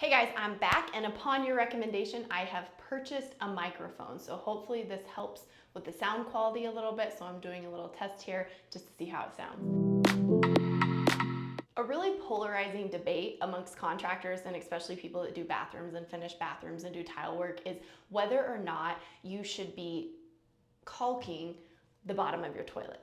Hey guys, I'm back, and upon your recommendation, I have purchased a microphone. So hopefully this helps with the sound quality a little bit. So I'm doing a little test here just to see how it sounds. A really polarizing debate amongst contractors, and especially people that do bathrooms and finish bathrooms and do tile work, is whether or not you should be caulking the bottom of your toilet.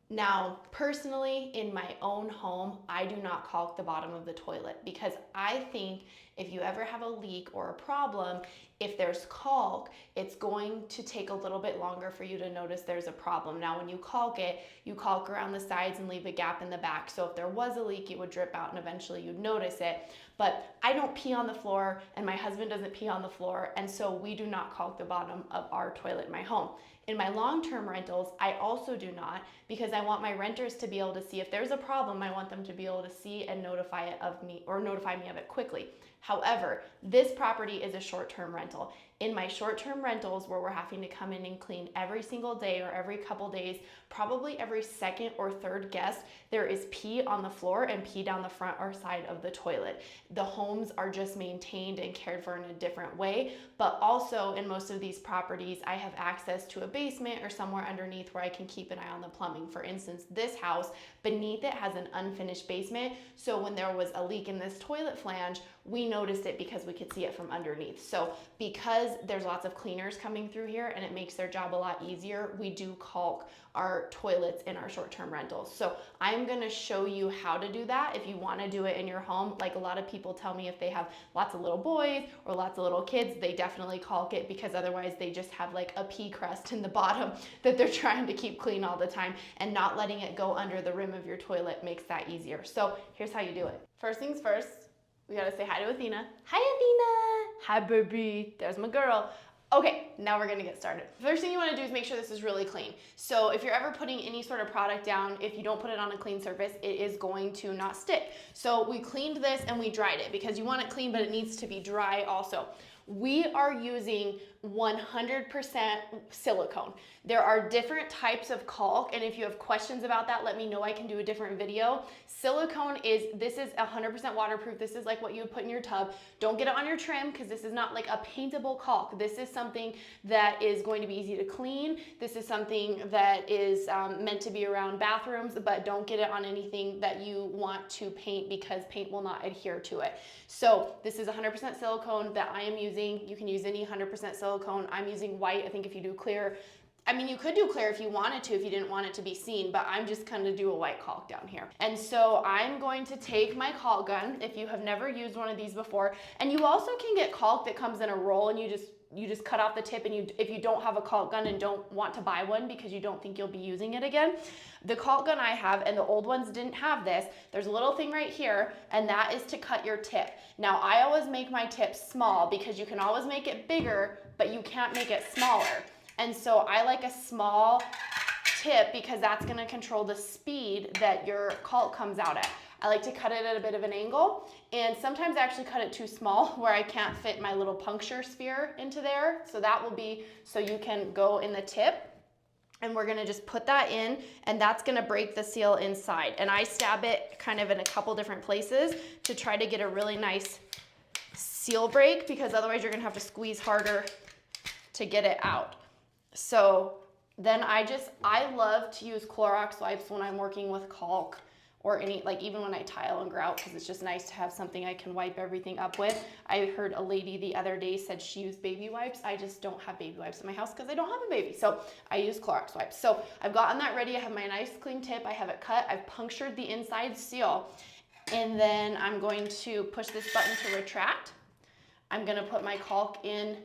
Now, personally, in my own home, I do not caulk the bottom of the toilet because I think if you ever have a leak or a problem, if there's caulk, it's going to take a little bit longer for you to notice there's a problem. Now, when you caulk it, you caulk around the sides and leave a gap in the back. So if there was a leak, it would drip out and eventually you'd notice it. But I don't pee on the floor and my husband doesn't pee on the floor, and so we do not caulk the bottom of our toilet in my home. In my long-term rentals, I also do not, because I want my renters to be able to see if there's a problem. I want them to be able to see and notify it of me, or notify me of it quickly. However, this property is a short-term rental. In my short-term rentals, where we're having to come in and clean every single day or every couple days, probably every second or third guest, there is pee on the floor and pee down the front or side of the toilet. The homes are just maintained and cared for in a different way, but also in most of these properties, I have access to a basement or somewhere underneath where I can keep an eye on the plumbing. For instance, this house, beneath it has an unfinished basement, so when there was a leak in this toilet flange, we noticed it because we could see it from underneath. So because there's lots of cleaners coming through here and it makes their job a lot easier, we do caulk our toilets in our short-term rentals. So I'm gonna show you how to do that if you wanna do it in your home. Like, a lot of people tell me if they have lots of little boys or lots of little kids, they definitely caulk it, because otherwise they just have like a pee crust in the bottom that they're trying to keep clean all the time, and not letting it go under the rim of your toilet makes that easier. So here's how you do it. First things first, we gotta say hi to Athena. Hi, Athena. Hi, baby. There's my girl. Okay, now we're gonna get started. First thing you wanna do is make sure this is really clean. So if you're ever putting any sort of product down, if you don't put it on a clean surface, it is going to not stick. So we cleaned this and we dried it, because you want it clean, but it needs to be dry also. We are using 100% silicone. There are different types of caulk, and if you have questions about that, let me know. I can do a different video. Silicone this is 100% waterproof. This is like what you would put in your tub. Don't get it on your trim, because this is not like a paintable caulk. This is something that is going to be easy to clean. This is something that is meant to be around bathrooms, but don't get it on anything that you want to paint, because paint will not adhere to it. So this is 100% silicone that I am using. You can use any 100% silicone. I'm using white. I think if you do clear, I mean, you could do clear if you wanted to, if you didn't want it to be seen, but I'm just gonna do a white caulk down here. And so I'm going to take my caulk gun, if you have never used one of these before, and you also can get caulk that comes in a roll, and you just cut off the tip, and if you don't have a caulk gun and don't want to buy one because you don't think you'll be using it again, the caulk gun I have, and the old ones didn't have this, there's a little thing right here, and that is to cut your tip. Now, I always make my tip small, because you can always make it bigger, but you can't make it smaller. And so I like a small tip, because that's gonna control the speed that your caulk comes out at. I like to cut it at a bit of an angle, and sometimes I actually cut it too small where I can't fit my little puncture sphere into there. So that will be, so you can go in the tip, and we're gonna just put that in, and that's gonna break the seal inside. And I stab it kind of in a couple different places to try to get a really nice seal break, because otherwise you're gonna have to squeeze harder to get it out. So then I love to use Clorox wipes when I'm working with caulk, or even when I tile and grout, because it's just nice to have something I can wipe everything up with. I heard a lady the other day said she used baby wipes. I just don't have baby wipes in my house because I don't have a baby. So I use Clorox wipes. So I've gotten that ready. I have my nice clean tip. I have it cut. I've punctured the inside seal. And then I'm going to push this button to retract. I'm going to put my caulk in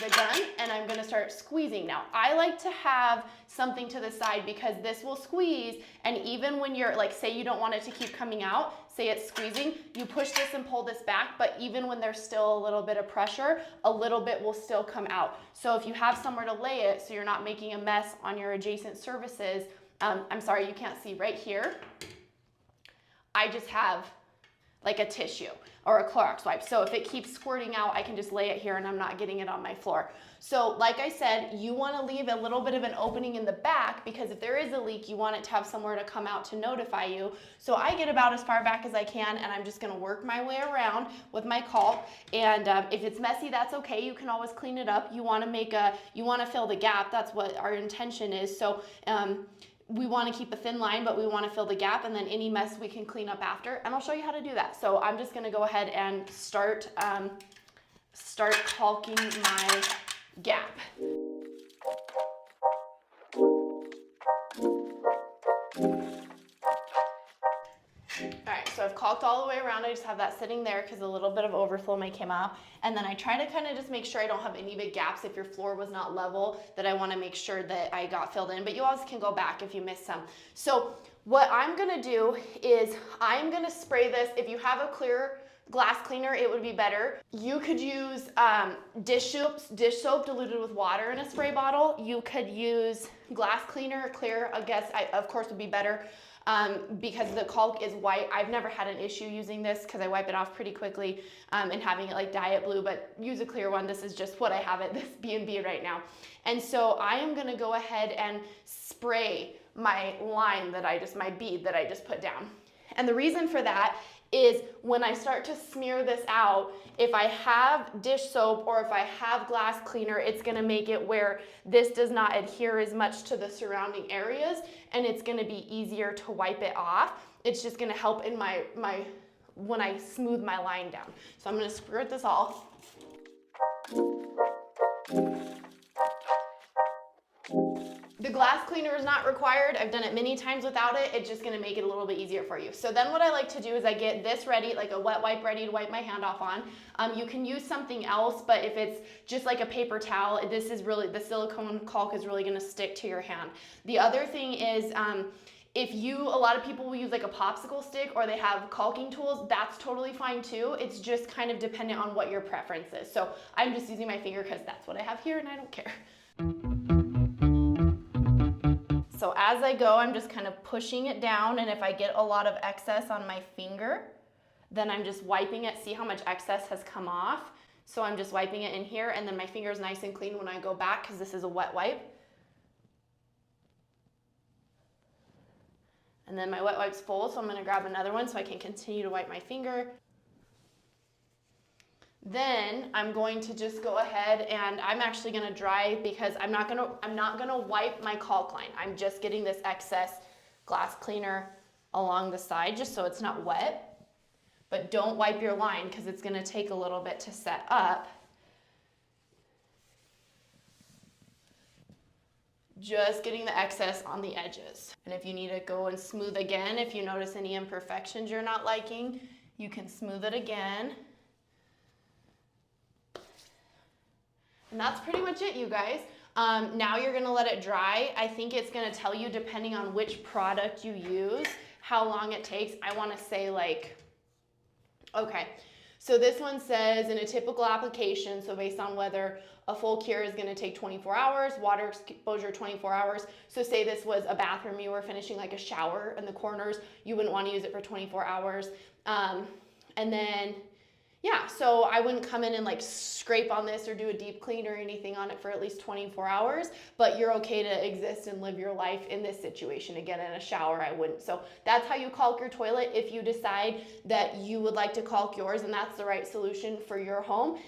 the gun, and I'm gonna start squeezing. Now, I like to have something to the side, because this will squeeze, and even when you're, like, say you don't want it to keep coming out, say it's squeezing, you push this and pull this back, but even when there's still a little bit of pressure, a little bit will still come out. So if you have somewhere to lay it, so you're not making a mess on your adjacent surfaces, I'm sorry, you can't see right here. I just have like a tissue or a Clorox wipe. So if it keeps squirting out, I can just lay it here and I'm not getting it on my floor. So like I said, you want to leave a little bit of an opening in the back, because if there is a leak, you want it to have somewhere to come out to notify you. So I get about as far back as I can, and I'm just going to work my way around with my caulk. And if it's messy, that's okay. You can always clean it up. You want to fill the gap. That's what our intention is. So we want to keep a thin line, but we want to fill the gap, and then any mess we can clean up after. And I'll show you how to do that. So I'm just going to go ahead and start caulking my gap. Alright, so I've caulked all the way around. I just have that sitting there because a little bit of overflow may come out. And then I try to kind of just make sure I don't have any big gaps if your floor was not level, that I want to make sure that I got filled in. But you always can go back if you missed some. So what I'm going to do is I'm going to spray this. If you have a clear glass cleaner, it would be better. You could use dish soap diluted with water in a spray bottle. You could use glass cleaner, clear, I guess, of course would be better. Because the caulk is white. I've never had an issue using this because I wipe it off pretty quickly and having it like diet blue, but use a clear one. This is just what I have at this B&B right now. And so I am gonna go ahead and spray my line my bead that I just put down. And the reason for that is when I start to smear this out, if I have dish soap or if I have glass cleaner, it's gonna make it where this does not adhere as much to the surrounding areas, and it's gonna be easier to wipe it off. It's just gonna help in when I smooth my line down. So I'm gonna squirt this all. The glass cleaner is not required. I've done it many times without it. It's just gonna make it a little bit easier for you. So then what I like to do is I get this ready, like a wet wipe ready to wipe my hand off on. You can use something else, but if it's just like a paper towel, the silicone caulk is really gonna stick to your hand. The other thing is, a lot of people will use like a popsicle stick, or they have caulking tools. That's totally fine too. It's just kind of dependent on what your preference is. So I'm just using my finger because that's what I have here and I don't care. So as I go, I'm just kind of pushing it down, and if I get a lot of excess on my finger, then I'm just wiping it. See how much excess has come off? So I'm just wiping it in here, and then my finger's nice and clean when I go back because this is a wet wipe. And then my wet wipe's full, so I'm gonna grab another one so I can continue to wipe my finger. Then I'm going to just go ahead and I'm actually gonna dry, because I'm not gonna wipe my caulk line. I'm just getting this excess glass cleaner along the side just so it's not wet. But don't wipe your line because it's gonna take a little bit to set up. Just getting the excess on the edges. And if you need to go and smooth again, if you notice any imperfections you're not liking, you can smooth it again. And that's pretty much it, you guys. Now you're gonna let it dry. I think it's gonna tell you, depending on which product you use, how long it takes. I wanna say okay, so this one says in a typical application, so based on whether a full cure is gonna take 24 hours, water exposure 24 hours. So say this was a bathroom, you were finishing like a shower in the corners, you wouldn't wanna use it for 24 hours. And then, yeah, so I wouldn't come in and like scrape on this or do a deep clean or anything on it for at least 24 hours, but you're okay to exist and live your life in this situation. Again, in a shower, I wouldn't. So that's how you caulk your toilet if you decide that you would like to caulk yours and that's the right solution for your home.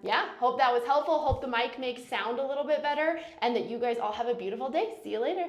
Yeah, hope that was helpful. Hope the mic makes sound a little bit better and that you guys all have a beautiful day. See you later.